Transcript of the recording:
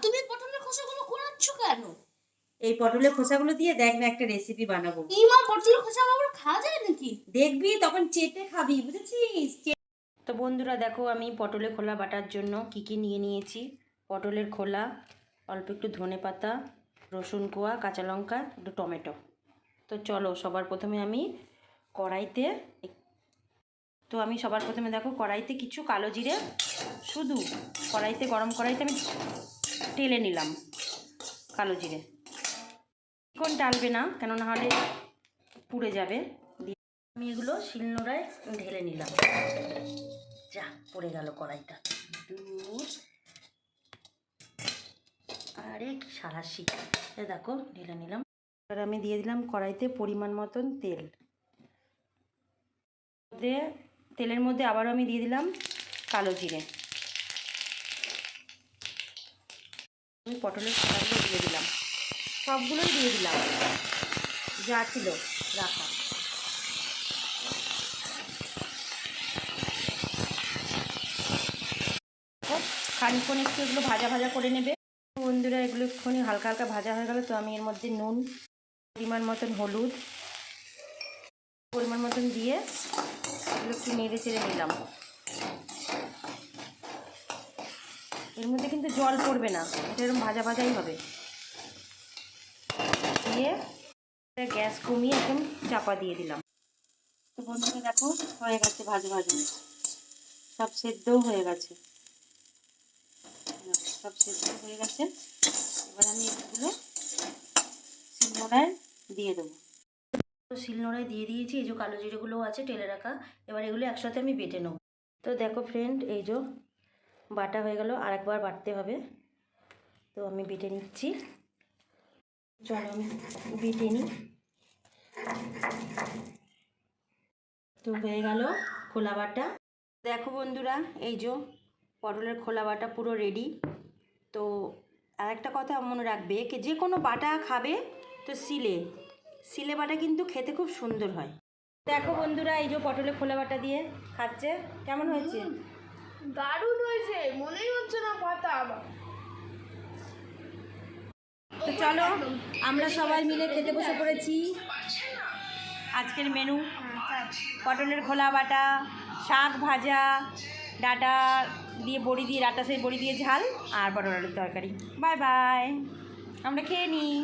তুমি পটলের খোসাগুলো কোরাচ্ছ কেন? এই পটলের খোসাগুলো দিয়ে দেখ না একটা রেসিপি বানাবো। কি মা, পটলের খোসা আবার খাওয়া যায় নাকি? দেখবি তখন চেটে খাবি, বুঝেছিস? তো বন্ধুরা দেখো, আমি পটলের খোলা বাটার জন্য কি কি নিয়ে নিয়েছি। পটলের খোলা, অল্প একটু ধনেপাতা, রসুন কোয়া, কাঁচা লঙ্কা, একটু টমেটো। তো চলো সবার প্রথমে আমি কড়াইতে দেখো কড়াইতে কিছু কালো জিরে, শুধু কড়াইতে, গরম কড়াইতে আমি ঢেলে নিলাম কালো জিরে। এখন ডালবে না, কেন না হলে পুড়ে যাবে। দিয়ে আমি এগুলো শিলনোড়ায় ঢেলে নিলাম। যা পড়ে গেল কড়াইটা, দূর। আরে কি সারাশি, দেখো ঢেলে নিলাম। এবার আমি দিয়ে দিলাম কড়াইতে পরিমাণ মতন তেল। তেলের মধ্যে আবারও আমি দিয়ে দিলাম কালো জিরে। আমি পটলের খোসাগুলো দিয়ে দিলাম, সবগুলোই দিয়ে দিলাম যা ছিল রাখা। খানিকক্ষণ একটু এগুলো ভাজা ভাজা করে নেবে বন্ধুরা। এগুলো একটুখানি হালকা হালকা ভাজা হয়ে গেল, তো আমি এর মধ্যে নুন, পরিমাণ মতন হলুদ, পরিমাণ মতন দিয়ে এগুলো একটু নেড়ে চেড়ে নিলাম। এর মধ্যে কিন্তু জল পড়বে না, এটা এরকম ভাজা ভাজাই হবে। দিয়ে গ্যাস কমিয়ে একদম চাপা দিয়ে দিলাম। তো বন্ধুরা দেখো হয়ে গেছে ভাজা ভাজা, সব সেদ্ধও হয়ে গেছে, সব সেদ্ধ হয়ে গেছে। এবার আমি এগুলো শিলনোড়ায় দিয়ে দেবো। শিলনোড়ায় দিয়ে দিয়েছি, এই যে কালো জিরেগুলোও আছে টেলে রাখা। এবার এগুলো একসাথে আমি বেটে নেব। তো দেখো ফ্রেন্ড, এই যে বাটা হয়ে গেল, আরেকবার বাটতে হবে। তো আমি বেটে নিচ্ছি, চলো আমি বেটে নিই। তো হয়ে গেল খোলা বাটা। দেখো বন্ধুরা, এই যে পটলের খোলা বাটা পুরো রেডি। তো আর একটা কথা মনে রাখবে, যে কোনো বাটা খাবে তো সিলে বাটা কিন্তু খেতে খুব সুন্দর হয়। দেখো বন্ধুরা, এই যে পটলের খোলা বাটা দিয়ে খাচ্ছে, কেমন হয়েছে? দারুণ হয়েছে, মনেই হচ্ছে না পাতা। তো চলো আমরা সবাই মিলে খেতে বসে পড়েছি। আজকের মেনু পটলের খোলা বাটা, শাক ভাজা, ডাঁটা দিয়ে বড়ি দিয়ে, ডাঁটা সেই বড়ি দিয়ে ঝাল, আর পটল আলুর তরকারি। বাই বাই, আমরা খেয়ে নিই।